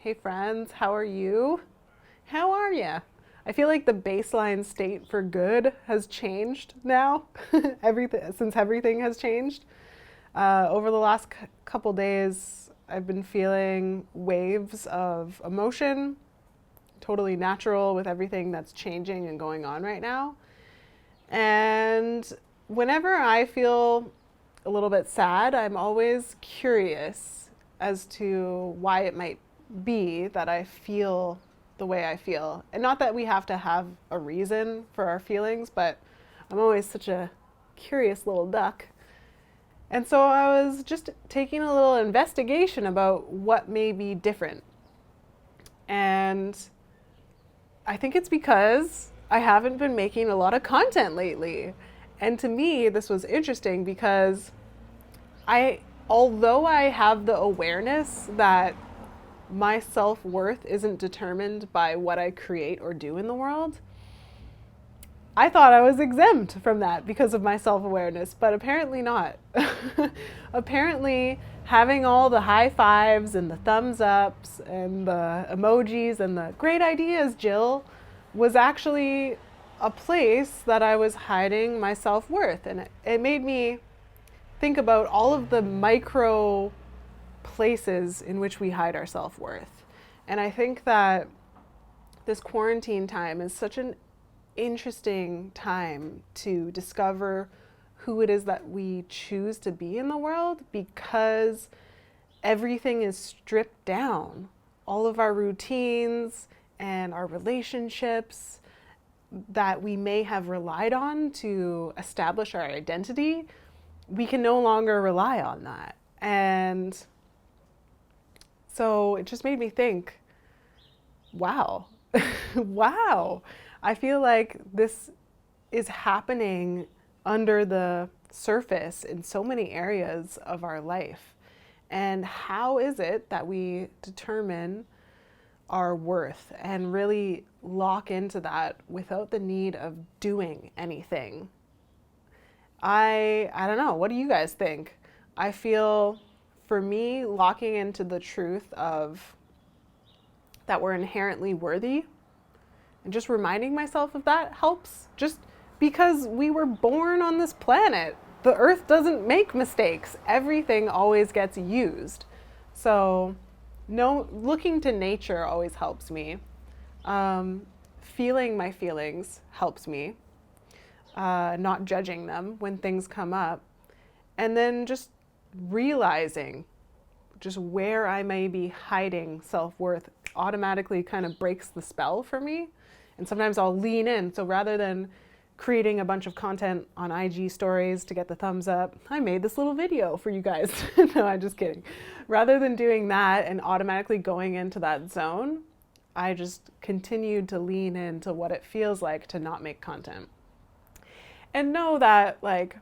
Hey friends, how are you? How are ya? I feel like the baseline state for good has changed now. Everything has changed. Over the last couple days, I've been feeling waves of emotion, totally natural with everything that's changing and going on right now. And whenever I feel a little bit sad, I'm always curious as to why it might be that I feel the way I feel. And not that we have to have a reason for our feelings, but I'm always such a curious little duck. And so I was just taking a little investigation about what may be different. And I think it's because I haven't been making a lot of content lately. And to me, this was interesting because although I have the awareness that my self-worth isn't determined by what I create or do in the world, I thought I was exempt from that because of my self-awareness, but apparently not. Apparently, having all the high fives and the thumbs ups and the emojis and the great ideas, Jill, was actually a place that I was hiding my self-worth. And it made me think about all of the micro places in which we hide our self-worth. And I think that this quarantine time is such an interesting time to discover who it is that we choose to be in the world, because everything is stripped down. All of our routines and our relationships that we may have relied on to establish our identity, we can no longer rely on that. And so it just made me think, wow, wow. I feel like this is happening under the surface in so many areas of our life. And how is it that we determine our worth and really lock into that without the need of doing anything? I don't know. What do you guys think? I feel, for me, locking into the truth of that we're inherently worthy and just reminding myself of that helps. Just because we were born on this planet, the earth doesn't make mistakes. Everything always gets used. So, no, looking to nature always helps me. Feeling my feelings helps me. Not judging them when things come up. And then just realizing just where I may be hiding self-worth automatically kind of breaks the spell for me. And sometimes I'll lean in. So rather than creating a bunch of content on IG stories to get the thumbs up, I made this little video for you guys. No, I'm just kidding. Rather than doing that and automatically going into that zone, I just continued to lean into what it feels like to not make content. And know that, like,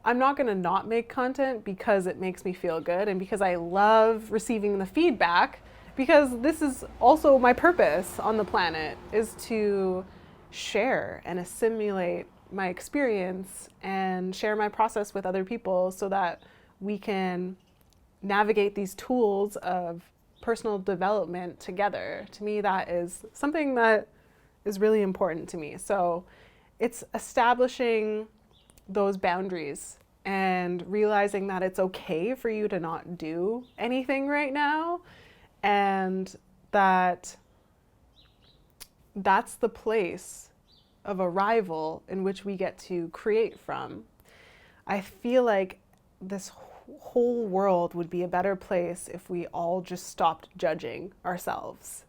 I'm not going to not make content because it makes me feel good and because I love receiving the feedback, because this is also my purpose on the planet, is to share and assimilate my experience and share my process with other people so that we can navigate these tools of personal development together. To me, that is something that is really important to me. So it's establishing those boundaries and realizing that it's okay for you to not do anything right now, and that that's the place of arrival in which we get to create from. I feel like this whole world would be a better place if we all just stopped judging ourselves.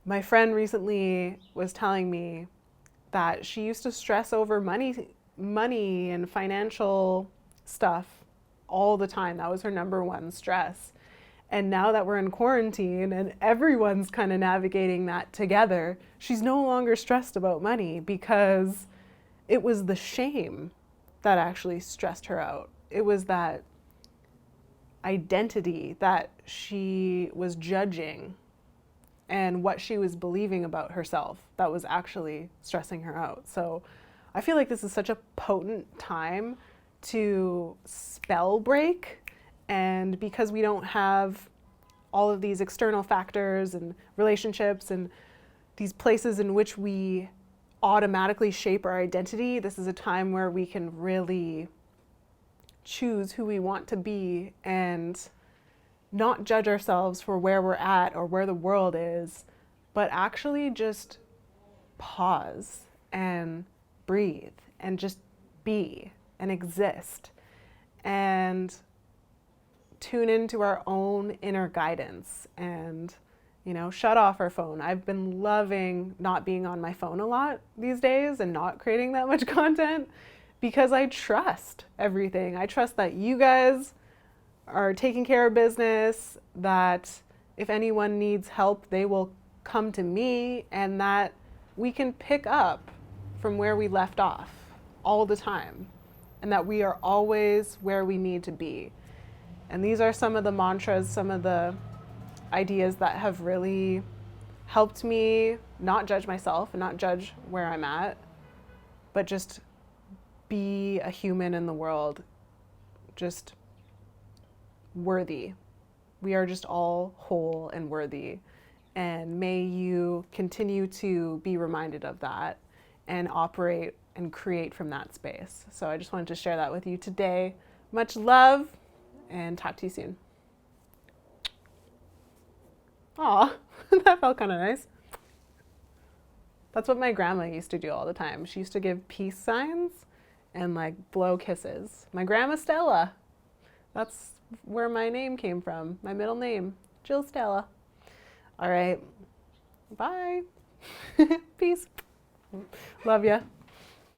My friend recently was telling me that she used to stress over money and financial stuff all the time. That was her number one stress. And now that we're in quarantine and everyone's kind of navigating that together, she's no longer stressed about money because it was the shame that actually stressed her out. It was that identity that she was judging and what she was believing about herself that was actually stressing her out. So I feel like this is such a potent time to spell break. And because we don't have all of these external factors and relationships and these places in which we automatically shape our identity, this is a time where we can really choose who we want to be and not judge ourselves for where we're at or where the world is, but actually just pause and breathe and just be and exist and tune into our own inner guidance and, you know, shut off our phone. I've been loving not being on my phone a lot these days and not creating that much content because I trust everything. I trust that you guys are taking care of business, that if anyone needs help, they will come to me, and that we can pick up from where we left off all the time, and that we are always where we need to be. And these are some of the mantras, some of the ideas that have really helped me not judge myself and not judge where I'm at, but just be a human in the world, just worthy. We are just all whole and worthy. And may you continue to be reminded of that and operate and create from that space. So I just wanted to share that with you today. Much love, and talk to you soon. Aw, that felt kind of nice. That's what my grandma used to do all the time. She used to give peace signs and like blow kisses. My grandma Stella. That's where my name came from. My middle name, Jill Stella. All right. Bye. Peace. Love ya.